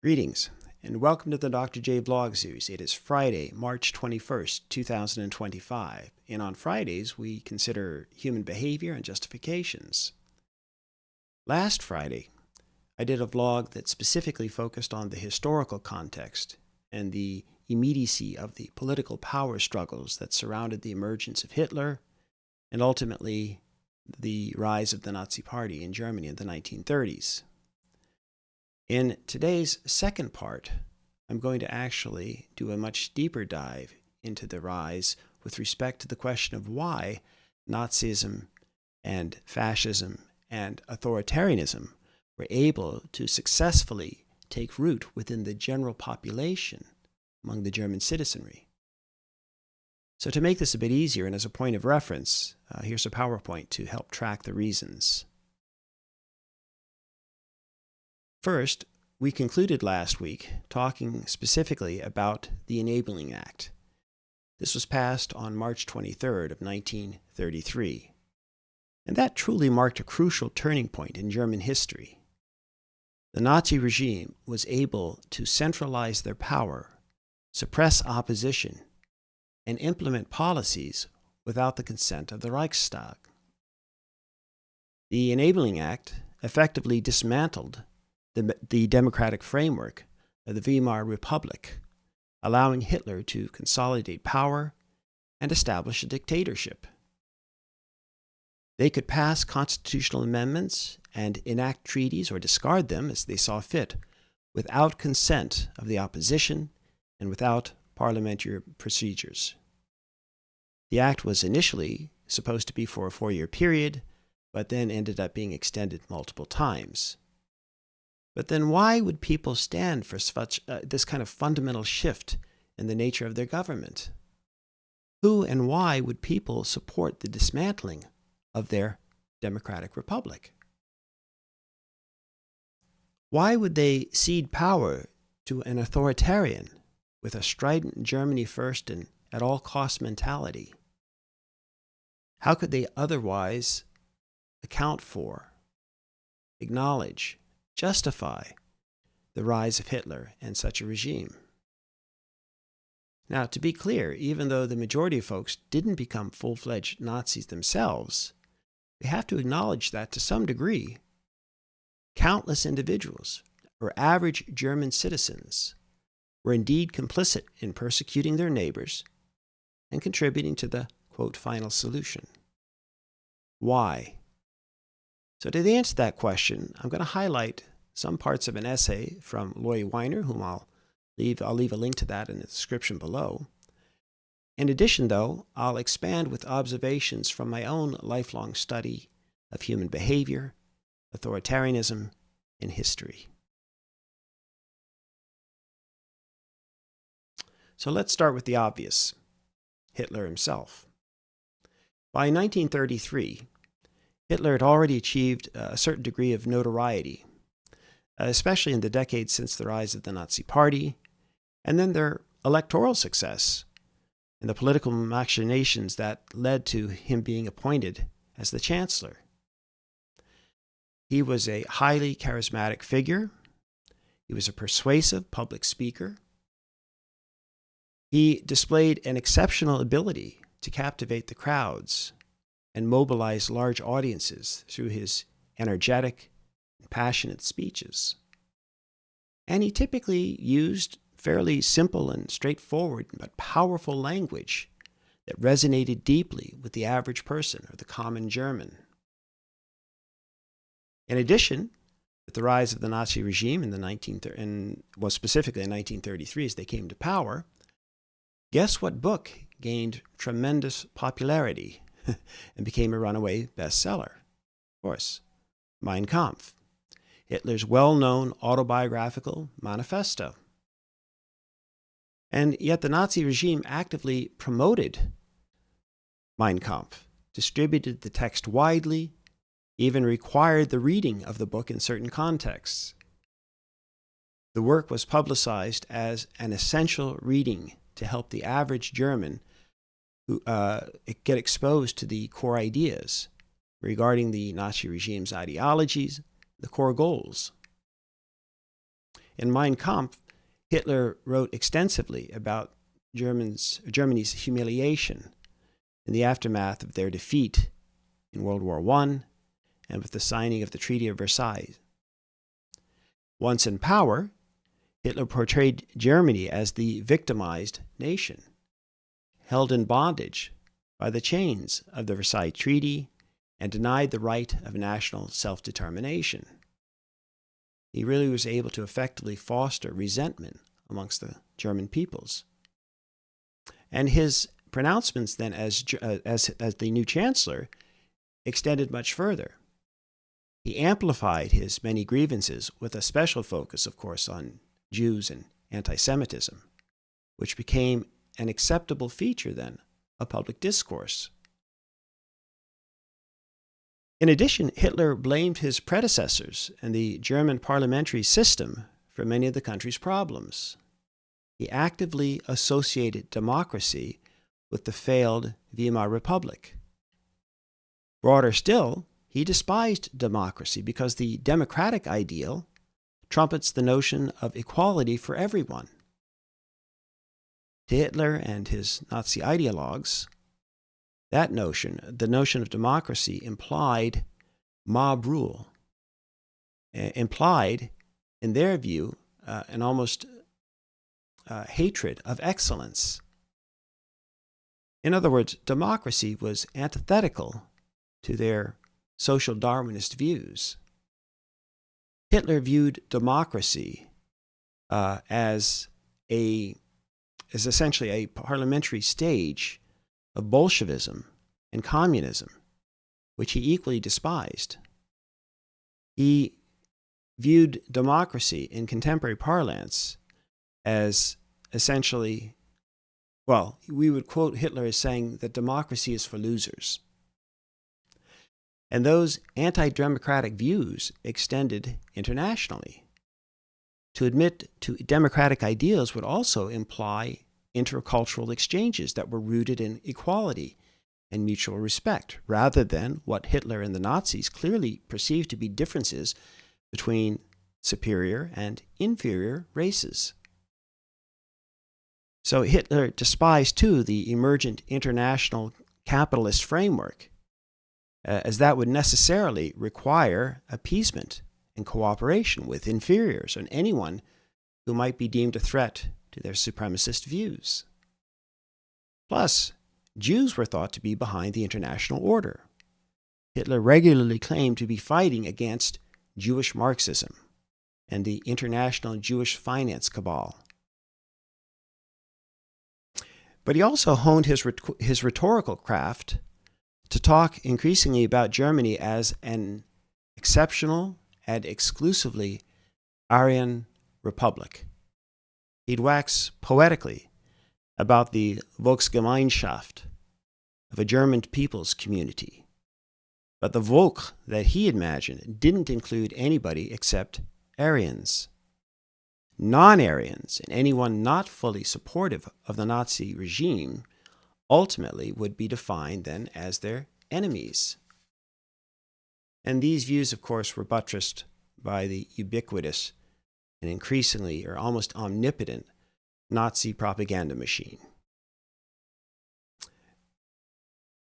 Greetings, and welcome to the Dr. J Vlog Series. It is Friday, March 21st, 2025, and on Fridays we consider human behavior and justifications. Last Friday, I did a vlog that specifically focused on the historical context and the immediacy of the political power struggles that surrounded the emergence of Hitler and ultimately the rise of the Nazi Party in Germany in the 1930s. In today's second part, I'm going to actually do a much deeper dive into the rise with respect to the question of why Nazism and fascism and authoritarianism were able to successfully take root within the general population among the German citizenry. So to make this a bit easier and as a point of reference, here's a PowerPoint to help track the reasons. First, we concluded last week talking specifically about the Enabling Act. This was passed on March 23rd of 1933, and that truly marked a crucial turning point in German history. The Nazi regime was able to centralize their power, suppress opposition, and implement policies without the consent of the Reichstag. The Enabling Act effectively dismantled the democratic framework of the Weimar Republic, allowing Hitler to consolidate power and establish a dictatorship. They could pass constitutional amendments and enact treaties or discard them as they saw fit without consent of the opposition and without parliamentary procedures. The act was initially supposed to be for a 4-year period, but then ended up being extended multiple times. But then why would people stand for this kind of fundamental shift in the nature of their government? Who and why would people support the dismantling of their democratic republic? Why would they cede power to an authoritarian with a strident Germany first and at all cost mentality? How could they otherwise account for, acknowledge, justify the rise of Hitler and such a regime? Now, to be clear, even though the majority of folks didn't become full-fledged Nazis themselves, we have to acknowledge that to some degree, countless individuals, or average German citizens, were indeed complicit in persecuting their neighbors and contributing to the, quote, final solution. Why? So to answer that question, I'm going to highlight some parts of an essay from Laurie, whom I'll leave a link to that in the description below. In addition, though, I'll expand with observations from my own lifelong study of human behavior, authoritarianism, and history. So let's start with the obvious, Hitler himself. By 1933, Hitler had already achieved a certain degree of notoriety, especially in the decades since the rise of the Nazi Party, and then their electoral success and the political machinations that led to him being appointed as the Chancellor. He was a highly charismatic figure. He was a persuasive public speaker. He displayed an exceptional ability to captivate the crowds and mobilize large audiences through his energetic and passionate speeches. And he typically used fairly simple and straightforward but powerful language that resonated deeply with the average person or the common German. In addition, with the rise of the Nazi regime specifically in 1933 as they came to power, guess what book gained tremendous popularity and became a runaway bestseller? Of course, Mein Kampf, Hitler's well-known autobiographical manifesto. And yet the Nazi regime actively promoted Mein Kampf, distributed the text widely, even required the reading of the book in certain contexts. The work was publicized as an essential reading to help the average German get exposed to the core ideas regarding the Nazi regime's ideologies, the core goals. In Mein Kampf, Hitler wrote extensively about Germany's humiliation in the aftermath of their defeat in World War I and with the signing of the Treaty of Versailles. Once in power, Hitler portrayed Germany as the victimized nation, held in bondage by the chains of the Versailles Treaty and denied the right of national self-determination. He really was able to effectively foster resentment amongst the German peoples. And his pronouncements then as the new chancellor extended much further. He amplified his many grievances with a special focus, of course, on Jews and anti-Semitism, which became an acceptable feature then of public discourse. In addition, Hitler blamed his predecessors and the German parliamentary system for many of the country's problems. He actively associated democracy with the failed Weimar Republic. Broader still, he despised democracy because the democratic ideal trumpets the notion of equality for everyone. To Hitler and his Nazi ideologues, that notion, the notion of democracy, implied mob rule, implied, in their view, an almost hatred of excellence. In other words, democracy was antithetical to their social Darwinist views. Hitler viewed democracy as essentially a parliamentary stage of Bolshevism and communism, which he equally despised. He viewed democracy in contemporary parlance as essentially, well, we would quote Hitler as saying that democracy is for losers. And those anti-democratic views extended internationally. To admit to democratic ideals would also imply intercultural exchanges that were rooted in equality and mutual respect, rather than what Hitler and the Nazis clearly perceived to be differences between superior and inferior races. So Hitler despised, too, the emergent international capitalist framework, as that would necessarily require appeasement and cooperation with inferiors and anyone who might be deemed a threat to their supremacist views. Plus, Jews were thought to be behind the international order. Hitler regularly claimed to be fighting against Jewish Marxism and the international Jewish finance cabal. But he also honed his rhetorical craft to talk increasingly about Germany as an exceptional and exclusively Aryan republic. He'd wax poetically about the Volksgemeinschaft of a German people's community. But the Volk that he imagined didn't include anybody except Aryans. Non-Aryans and anyone not fully supportive of the Nazi regime ultimately would be defined then as their enemies. And these views, of course, were buttressed by the ubiquitous and increasingly or almost omnipotent Nazi propaganda machine.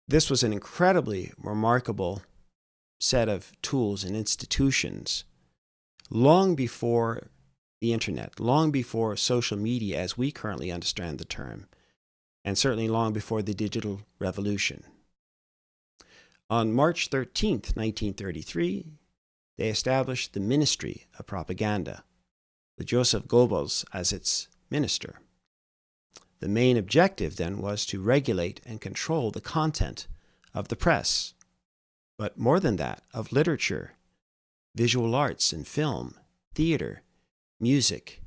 This was an incredibly remarkable set of tools and institutions long before the internet, long before social media as we currently understand the term, and certainly long before the digital revolution. On March 13th, 1933, they established the Ministry of Propaganda, with Joseph Goebbels as its minister. The main objective then was to regulate and control the content of the press, but more than that, of literature, visual arts and film, theater, music,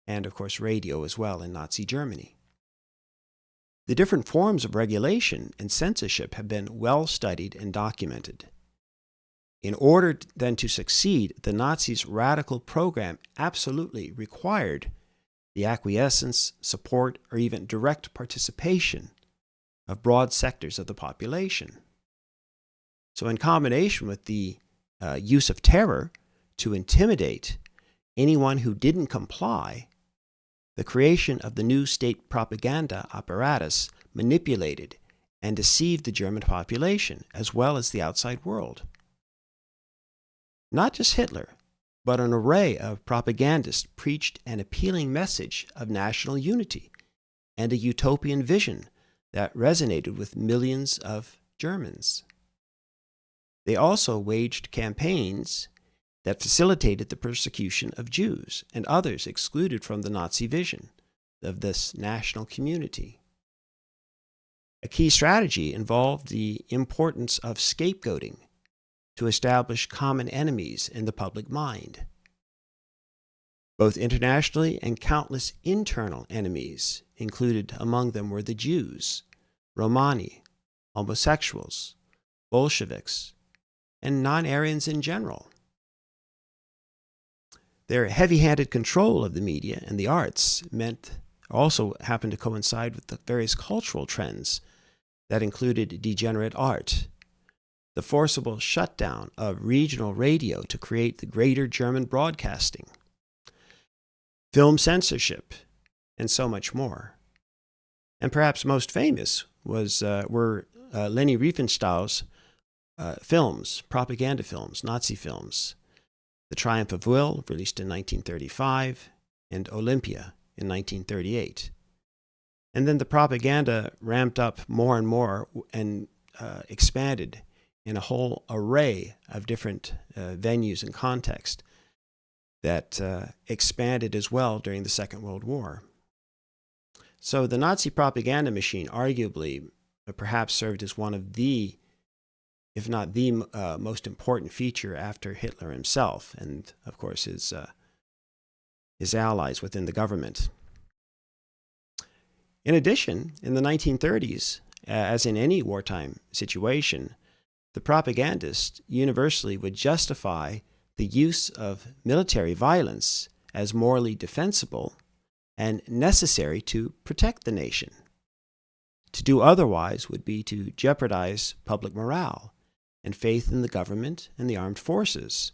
and of course radio as well in Nazi Germany. The different forms of regulation and censorship have been well studied and documented. In order then to succeed, the Nazis' radical program absolutely required the acquiescence, support, or even direct participation of broad sectors of the population. So in combination with the use of terror to intimidate anyone who didn't comply, the creation of the new state propaganda apparatus manipulated and deceived the German population as well as the outside world. Not just Hitler, but an array of propagandists preached an appealing message of national unity and a utopian vision that resonated with millions of Germans. They also waged campaigns that facilitated the persecution of Jews and others excluded from the Nazi vision of this national community. A key strategy involved the importance of scapegoating to establish common enemies in the public mind. Both internationally and countless internal enemies included among them were the Jews, Romani, homosexuals, Bolsheviks, and non-Aryans in general. Their heavy-handed control of the media and the arts also happened to coincide with the various cultural trends that included degenerate art, the forcible shutdown of regional radio to create the greater German broadcasting, film censorship, and so much more. And perhaps most famous were Leni Riefenstahl's films, propaganda films, Nazi films, The Triumph of Will, released in 1935, and Olympia in 1938. And then the propaganda ramped up more and more and expanded in a whole array of different venues and contexts that expanded as well during the Second World War. So the Nazi propaganda machine arguably perhaps served as one of the, if not the most important feature after Hitler himself and, of course, his allies within the government. In addition, in the 1930s, as in any wartime situation, the propagandists universally would justify the use of military violence as morally defensible and necessary to protect the nation. To do otherwise would be to jeopardize public morale and faith in the government and the armed forces.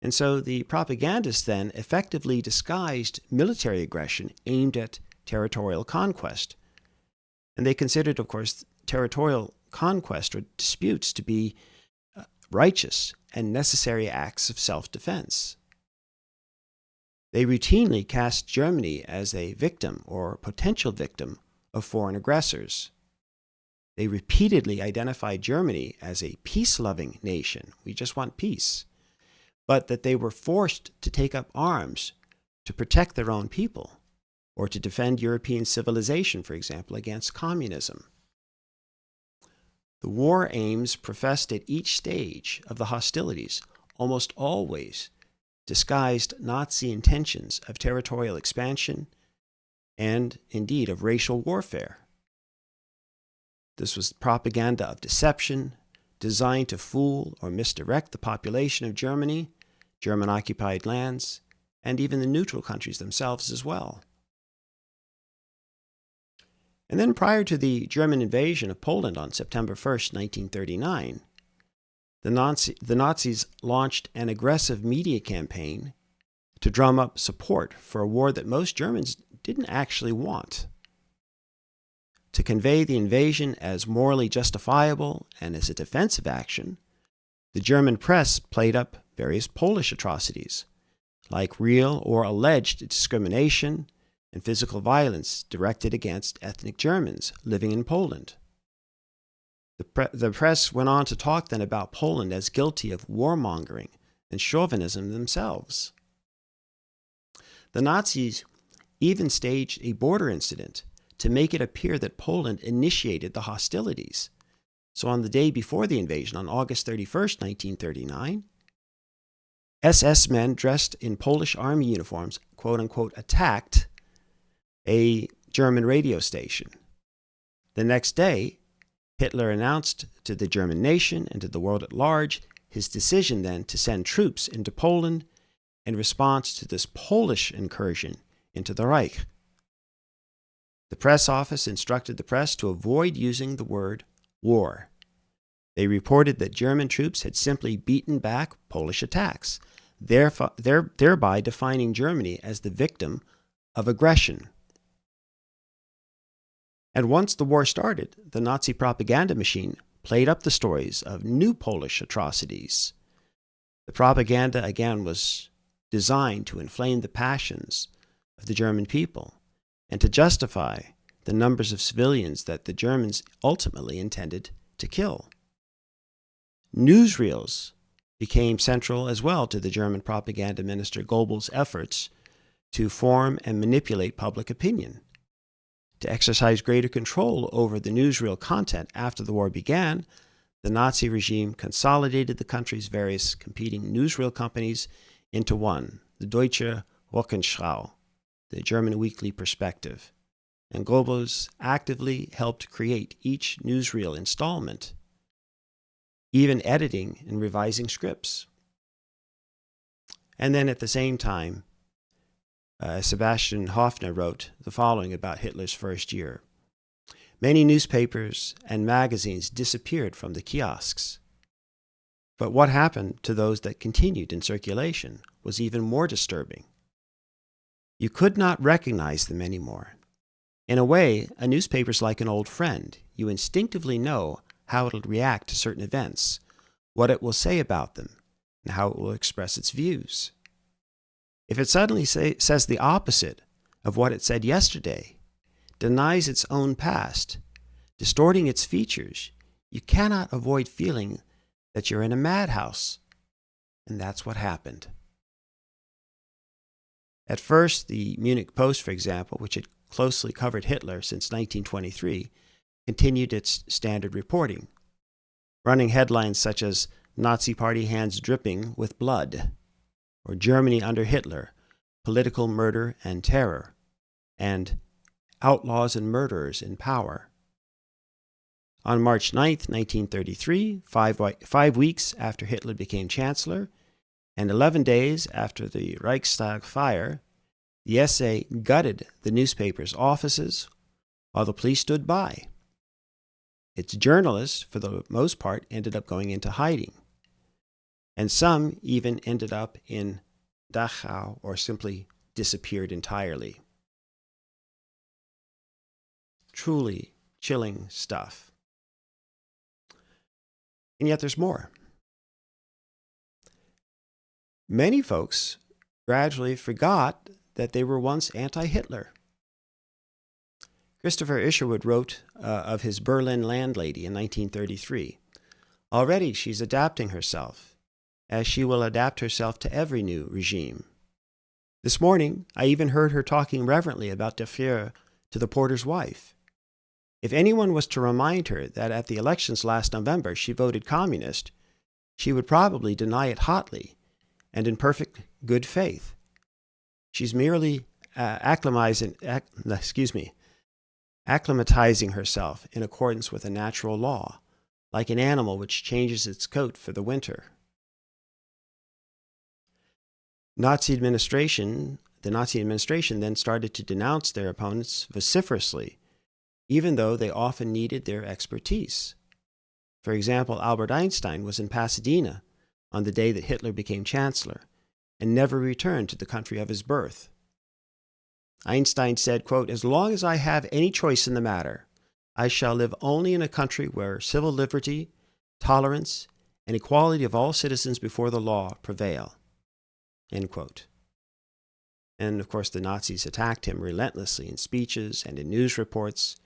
And so the propagandists then effectively disguised military aggression aimed at territorial conquest. And they considered, of course, territorial conquest or disputes to be righteous and necessary acts of self-defense. They routinely cast Germany as a victim or potential victim of foreign aggressors. They repeatedly identified Germany as a peace-loving nation. We just want peace. But that they were forced to take up arms to protect their own people or to defend European civilization, for example, against communism. The war aims professed at each stage of the hostilities almost always disguised Nazi intentions of territorial expansion and, indeed, of racial warfare. This was propaganda of deception designed to fool or misdirect the population of Germany, German-occupied lands, and even the neutral countries themselves as well. And then prior to the German invasion of Poland on September 1st, 1939, the Nazis launched an aggressive media campaign to drum up support for a war that most Germans didn't actually want. To convey the invasion as morally justifiable and as a defensive action, the German press played up various Polish atrocities, like real or alleged discrimination and physical violence directed against ethnic Germans living in Poland. The press went on to talk then about Poland as guilty of warmongering and chauvinism themselves. The Nazis even staged a border incident to make it appear that Poland initiated the hostilities. So on the day before the invasion, on August 31st, 1939, SS men dressed in Polish army uniforms, quote-unquote, attacked a German radio station. The next day, Hitler announced to the German nation and to the world at large his decision then to send troops into Poland in response to this Polish incursion into the Reich. The press office instructed the press to avoid using the word war. They reported that German troops had simply beaten back Polish attacks, thereby defining Germany as the victim of aggression. And once the war started, the Nazi propaganda machine played up the stories of new Polish atrocities. The propaganda, again, was designed to inflame the passions of the German people and to justify the numbers of civilians that the Germans ultimately intended to kill. Newsreels became central as well to the German propaganda minister Goebbels' efforts to form and manipulate public opinion. To exercise greater control over the newsreel content after the war began, the Nazi regime consolidated the country's various competing newsreel companies into one, the Deutsche Wochenschau, the German Weekly Perspective, and Goebbels actively helped create each newsreel installment, even editing and revising scripts. And then at the same time, Sebastian Hoffner wrote the following about Hitler's first year. Many newspapers and magazines disappeared from the kiosks. But what happened to those that continued in circulation was even more disturbing. You could not recognize them anymore. In a way, a newspaper is like an old friend. You instinctively know how it will react to certain events, what it will say about them, and how it will express its views. If it suddenly says the opposite of what it said yesterday, denies its own past, distorting its features, you cannot avoid feeling that you're in a madhouse. And that's what happened. At first, the Munich Post, for example, which had closely covered Hitler since 1923, continued its standard reporting, running headlines such as Nazi Party hands dripping with blood, or Germany under Hitler, political murder and terror, and outlaws and murderers in power. On March 9, 1933, 5 weeks after Hitler became Chancellor, and 11 days after the Reichstag fire, the SA gutted the newspaper's offices while the police stood by. Its journalists, for the most part, ended up going into hiding. And some even ended up in Dachau or simply disappeared entirely. Truly chilling stuff. And yet there's more. Many folks gradually forgot that they were once anti-Hitler. Christopher Isherwood wrote of his Berlin landlady in 1933. Already she's adapting herself, as she will adapt herself to every new regime. This morning, I even heard her talking reverently about Der Führer to the porter's wife. If anyone was to remind her that at the elections last November she voted communist, she would probably deny it hotly and in perfect good faith. She's merely acclimatizing herself in accordance with a natural law, like an animal which changes its coat for the winter. The Nazi administration then started to denounce their opponents vociferously, even though they often needed their expertise. For example, Albert Einstein was in Pasadena on the day that Hitler became Chancellor and never returned to the country of his birth. Einstein said, quote, "As long as I have any choice in the matter, I shall live only in a country where civil liberty, tolerance, and equality of all citizens before the law prevail." End quote. And of course, the Nazis attacked him relentlessly in speeches and in news reports.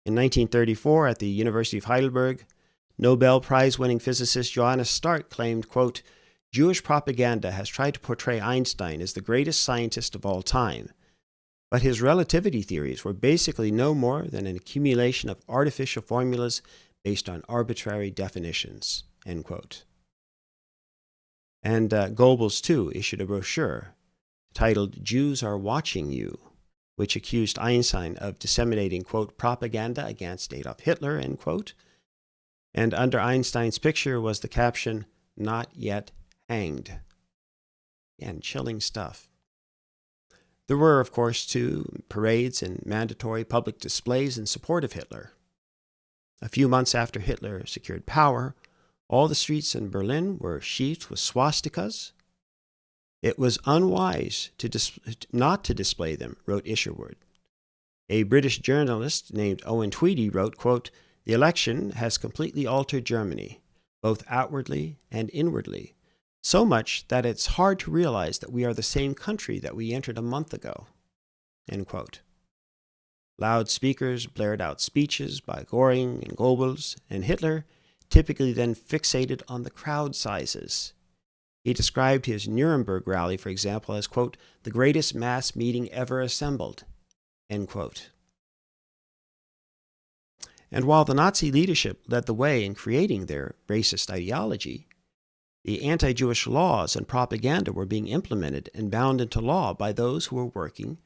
In 1934, at the University of Heidelberg, Nobel Prize-winning physicist Johannes Stark claimed, quote, "Jewish propaganda has tried to portray Einstein as the greatest scientist of all time, but his relativity theories were basically no more than an accumulation of artificial formulas based on arbitrary definitions." End quote. And Goebbels, too, issued a brochure titled "Jews Are Watching You," which accused Einstein of disseminating, quote, "propaganda against Adolf Hitler," end quote. And under Einstein's picture was the caption, "Not yet hanged." And chilling stuff. There were, of course, too, parades and mandatory public displays in support of Hitler. A few months after Hitler secured power, all the streets in Berlin were sheathed with swastikas. It was unwise not to display them, wrote Isherwood. A British journalist named Owen Tweedy wrote, quote, "The election has completely altered Germany, both outwardly and inwardly, so much that it's hard to realize that we are the same country that we entered a month ago." End quote. Loudspeakers blared out speeches by Göring and Goebbels, and Hitler typically then fixated on the crowd sizes. He described his Nuremberg rally, for example, as, quote, "the greatest mass meeting ever assembled," end quote. And while the Nazi leadership led the way in creating their racist ideology, the anti-Jewish laws and propaganda were being implemented and bound into law by those who were working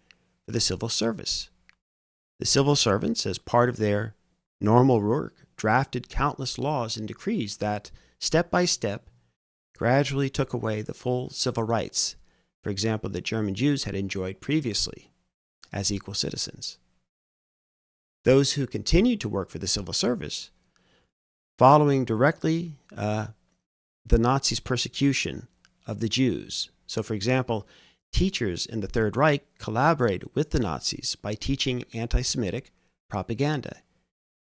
for the civil service. The civil servants, as part of their normal work, drafted countless laws and decrees that, step by step, gradually took away the full civil rights, for example, that German Jews had enjoyed previously as equal citizens. Those who continued to work for the civil service, following directly the Nazis' persecution of the Jews. So, for example, teachers in the Third Reich collaborated with the Nazis by teaching anti-Semitic propaganda,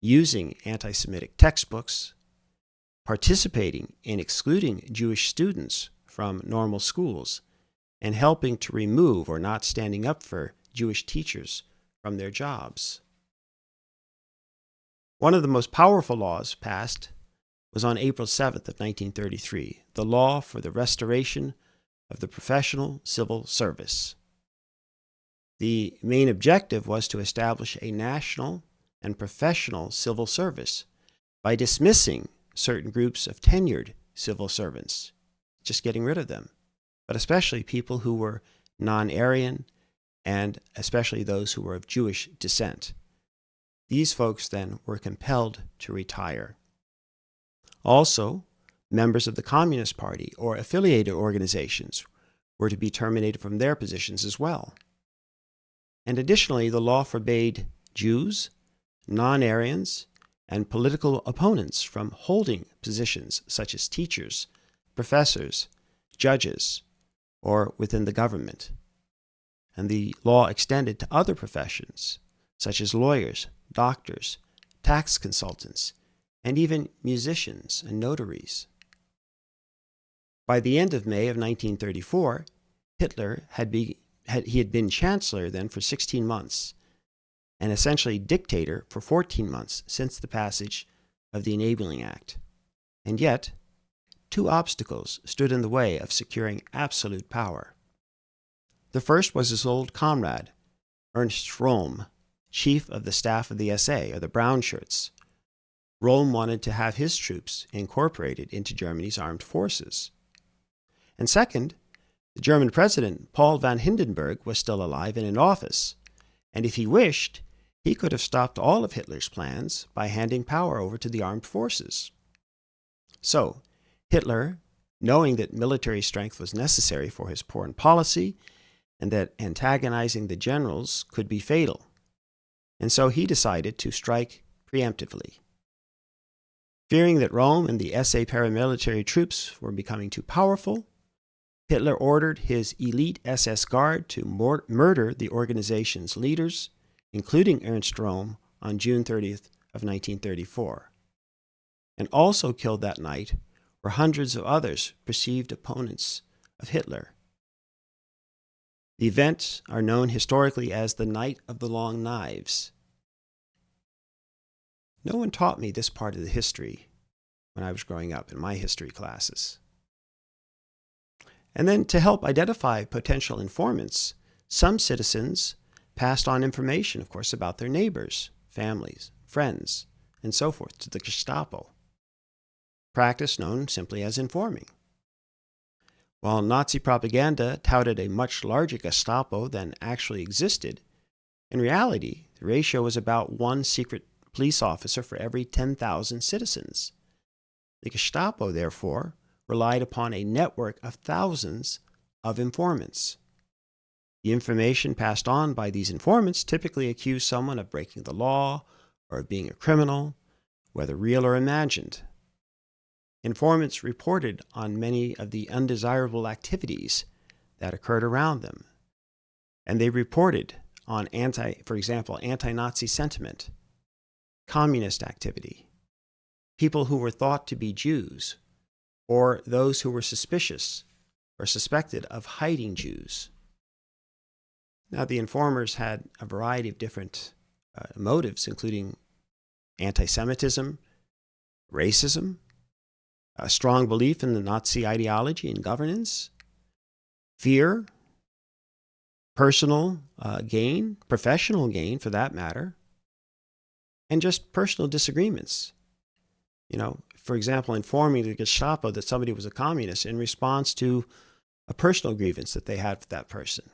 using anti-Semitic textbooks, participating in excluding Jewish students from normal schools, and helping to remove or not standing up for Jewish teachers from their jobs. One of the most powerful laws passed was on April 7th of 1933, the Law for the Restoration of the Professional Civil Service. The main objective was to establish a national and professional civil service by dismissing certain groups of tenured civil servants, just getting rid of them, but especially people who were non-Aryan and especially those who were of Jewish descent. These folks then were compelled to retire. Also, members of the Communist Party or affiliated organizations were to be terminated from their positions as well. And additionally, the law forbade Jews, non-Aryans, and political opponents from holding positions such as teachers, professors, judges, or within the government. And the law extended to other professions such as lawyers, doctors, tax consultants, and even musicians and notaries. By the end of May of 1934, Hitler had been chancellor then for 16 months, and essentially dictator for 14 months since the passage of the Enabling Act. And yet, two obstacles stood in the way of securing absolute power. The first was his old comrade, Ernst Röhm, chief of the staff of the SA, or the Brown Shirts. Röhm wanted to have his troops incorporated into Germany's armed forces. And second, the German president, Paul von Hindenburg, was still alive and in office, and if he wished, he could have stopped all of Hitler's plans by handing power over to the armed forces. So, Hitler, knowing that military strength was necessary for his foreign policy and that antagonizing the generals could be fatal, and so he decided to strike preemptively. Fearing that Rome and the SA paramilitary troops were becoming too powerful, Hitler ordered his elite SS Guard to murder the organization's leaders, including Ernst Röhm, on June 30th of 1934. And also killed that night were hundreds of others perceived opponents of Hitler. The events are known historically as the Night of the Long Knives. No one taught me this part of the history when I was growing up in my history classes. And then to help identify potential informants, some citizens passed on information, of course, about their neighbors, families, friends, and so forth to the Gestapo. Practice known simply as informing. While Nazi propaganda touted a much larger Gestapo than actually existed, in reality, the ratio was about one secret police officer for every 10,000 citizens. The Gestapo, therefore, relied upon a network of thousands of informants. The information passed on by these informants typically accused someone of breaking the law or of being a criminal, whether real or imagined. Informants reported on many of the undesirable activities that occurred around them. And they reported on for example, anti-Nazi sentiment, communist activity, people who were thought to be Jews, or those who were suspicious or suspected of hiding Jews. Now, the informers had a variety of different motives, including anti-Semitism, racism, a strong belief in the Nazi ideology and governance, fear, personal gain, professional gain for that matter, and just personal disagreements. For example, informing the Gestapo that somebody was a communist in response to a personal grievance that they had with that person.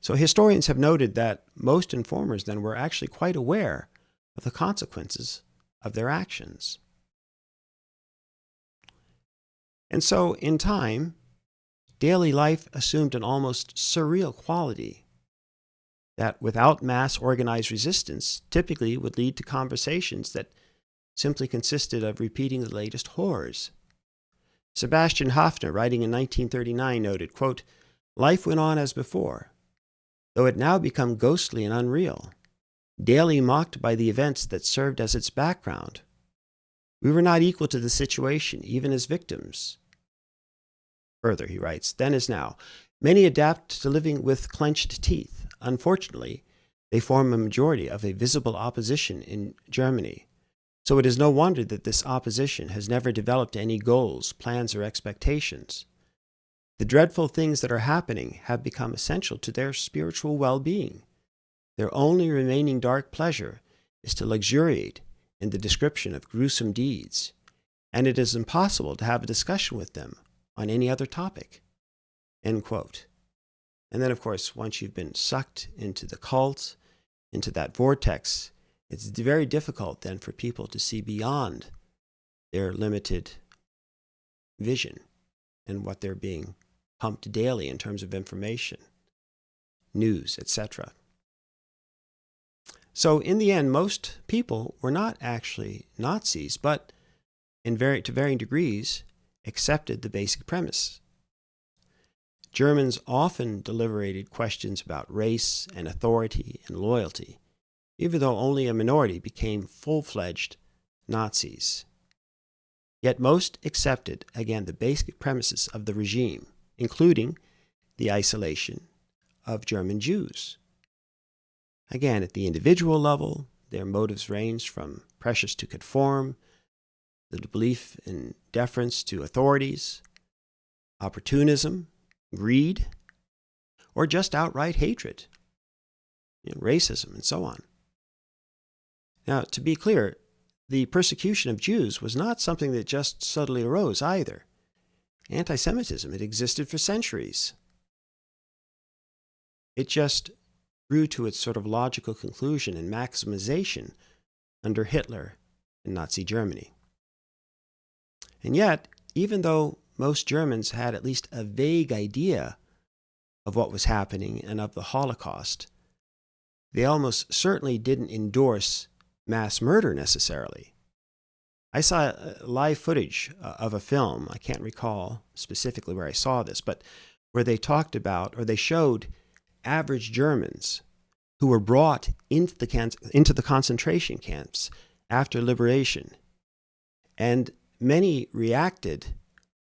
So historians have noted that most informers then were actually quite aware of the consequences of their actions. And so, in time, daily life assumed an almost surreal quality that, without mass organized resistance, typically would lead to conversations that simply consisted of repeating the latest horrors. Sebastian Haffner, writing in 1939, noted, quote, "Life went on as before, though it now become ghostly and unreal, daily mocked by the events that served as its background. We were not equal to the situation, even as victims." Further, he writes, "Then as now, many adapt to living with clenched teeth. Unfortunately, they form a majority of a visible opposition in Germany. So it is no wonder that this opposition has never developed any goals, plans, or expectations. The dreadful things that are happening have become essential to their spiritual well-being. Their only remaining dark pleasure is to luxuriate in the description of gruesome deeds, and it is impossible to have a discussion with them on any other topic." End quote. And then, of course, once you've been sucked into the cult, into that vortex, it's very difficult then for people to see beyond their limited vision and what they're being pumped daily in terms of information, news, etc. So in the end, most people were not actually Nazis, but to varying degrees accepted the basic premise. Germans often deliberated questions about race and authority and loyalty, even though only a minority became full-fledged Nazis. Yet most accepted, again, the basic premises of the regime, including the isolation of German Jews. Again, at the individual level, their motives ranged from pressures to conform, the belief in deference to authorities, opportunism, greed, or just outright hatred, racism, and so on. Now, to be clear, the persecution of Jews was not something that just suddenly arose either. Anti-Semitism had existed for centuries. It just grew to its sort of logical conclusion and maximization under Hitler in Nazi Germany. And yet, even though most Germans had at least a vague idea of what was happening and of the Holocaust, they almost certainly didn't endorse mass murder necessarily. I saw live footage of a film, I can't recall specifically where I saw this, but where they talked about, or they showed average Germans who were brought into the concentration camps after liberation. And many reacted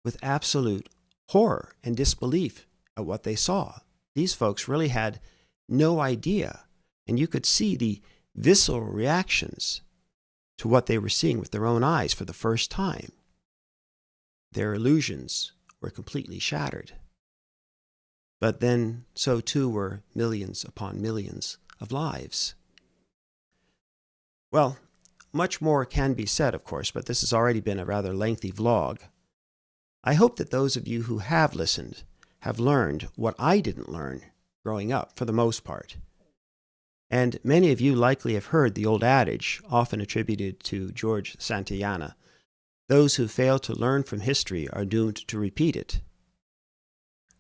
with absolute horror and disbelief at what they saw. These folks really had no idea, and you could see the visceral reactions to what they were seeing with their own eyes for the first time. Their illusions were completely shattered. But then, so too were millions upon millions of lives. Well, much more can be said, of course, but this has already been a rather lengthy vlog. I hope that those of you who have listened have learned what I didn't learn growing up, for the most part. And many of you likely have heard the old adage, often attributed to George Santayana, "Those who fail to learn from history are doomed to repeat it."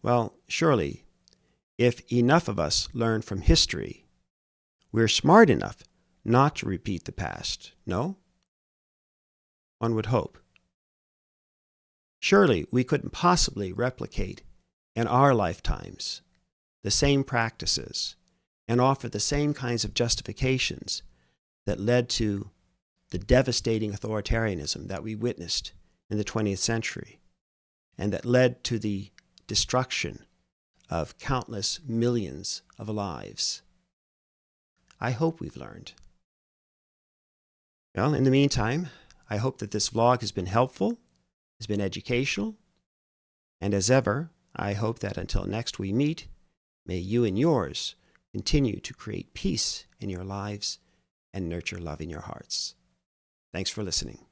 Well, surely, if enough of us learn from history, we're smart enough not to repeat the past, no? One would hope. Surely we couldn't possibly replicate in our lifetimes the same practices and offer the same kinds of justifications that led to the devastating authoritarianism that we witnessed in the 20th century and that led to the destruction of countless millions of lives. I hope we've learned. Well, in the meantime, I hope that this vlog has been helpful, has been educational, and as ever, I hope that until next we meet, may you and yours continue to create peace in your lives and nurture love in your hearts. Thanks for listening.